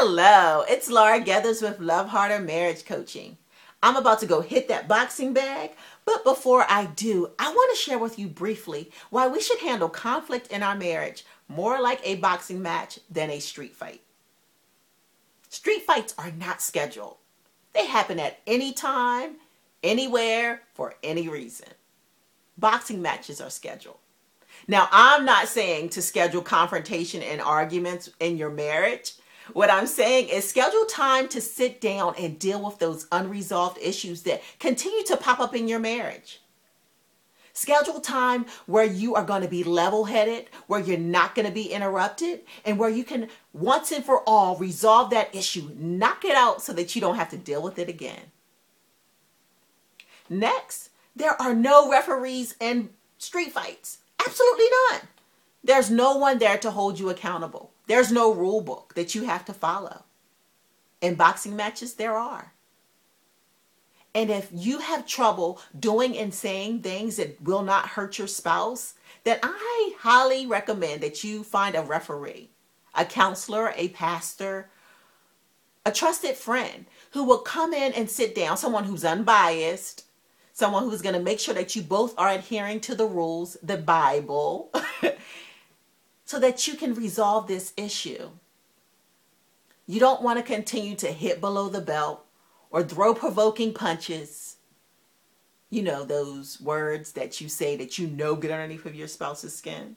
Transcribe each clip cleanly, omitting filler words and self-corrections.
Hello, it's Laura Gathers with Love Harder Marriage Coaching. I'm about to go hit that boxing bag, but before I do, I want to share with you briefly why we should handle conflict in our marriage more like a boxing match than a street fight. Street fights are not scheduled. They happen at any time, anywhere, for any reason. Boxing matches are scheduled. Now, I'm not saying to schedule confrontation and arguments in your marriage. What I'm saying is schedule time to sit down and deal with those unresolved issues that continue to pop up in your marriage. Schedule time where you are going to be level-headed, where you're not going to be interrupted, and where you can once and for all resolve that issue, knock it out so that you don't have to deal with it again. Next, there are no referees in street fights. Absolutely none. There's no one there to hold you accountable. There's no rule book that you have to follow. In boxing matches, there are. And if you have trouble doing and saying things that will not hurt your spouse, then I highly recommend that you find a referee, a counselor, a pastor, a trusted friend who will come in and sit down, someone who's unbiased, someone who's going to make sure that you both are adhering to the rules, the Bible, so that you can resolve this issue. You don't want to continue to hit below the belt or throw provoking punches. You know, those words that you say that you know get underneath of your spouse's skin.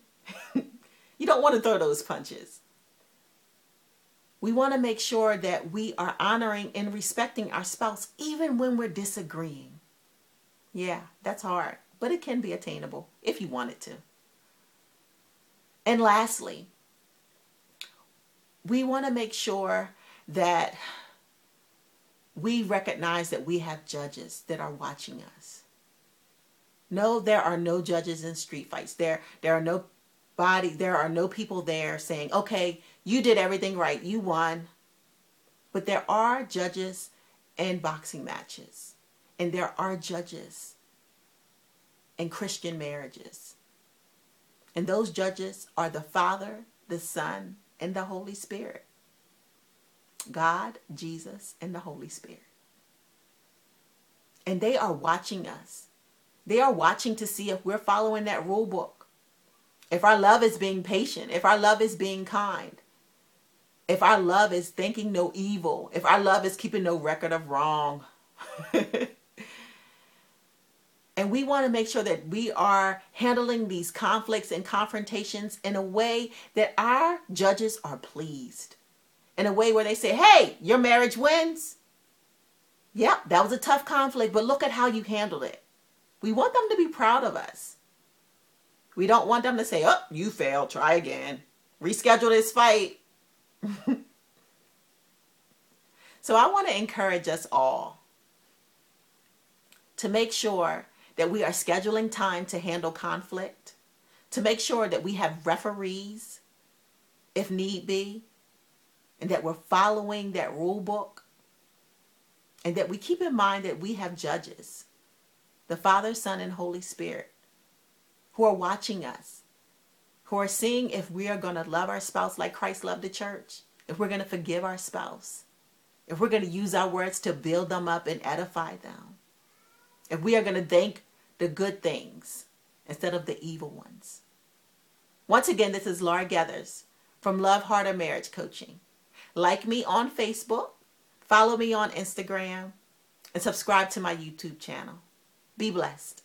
You don't want to throw those punches. We want to make sure that we are honoring and respecting our spouse even when we're disagreeing. Yeah, that's hard, but it can be attainable if you want it to. And lastly, we want to make sure that we recognize that we have judges that are watching us. No, there are no judges in street fights. There are no people there saying, okay, you did everything right, you won. But there are judges in boxing matches. And there are judges in Christian marriages. And those judges are the Father, the Son, and the Holy Spirit. God, Jesus, and the Holy Spirit. And they are watching us. They are watching to see if we're following that rule book. If our love is being patient. If our love is being kind. If our love is thinking no evil. If our love is keeping no record of wrong. And we want to make sure that we are handling these conflicts and confrontations in a way that our judges are pleased. In a way where they say, hey, your marriage wins. Yep, that was a tough conflict, but look at how you handled it. We want them to be proud of us. We don't want them to say, oh, you failed, try again. Reschedule this fight. So I want to encourage us all to make sure that we are scheduling time to handle conflict, to make sure that we have referees, if need be, and that we're following that rule book, and that we keep in mind that we have judges, the Father, Son, and Holy Spirit, who are watching us, who are seeing if we are going to love our spouse like Christ loved the church, if we're going to forgive our spouse, if we're going to use our words to build them up and edify them, if we are going to think the good things instead of the evil ones. Once again, this is Laura Gathers from Love Harder Marriage Coaching. Like me on Facebook, follow me on Instagram, and subscribe to my YouTube channel. Be blessed.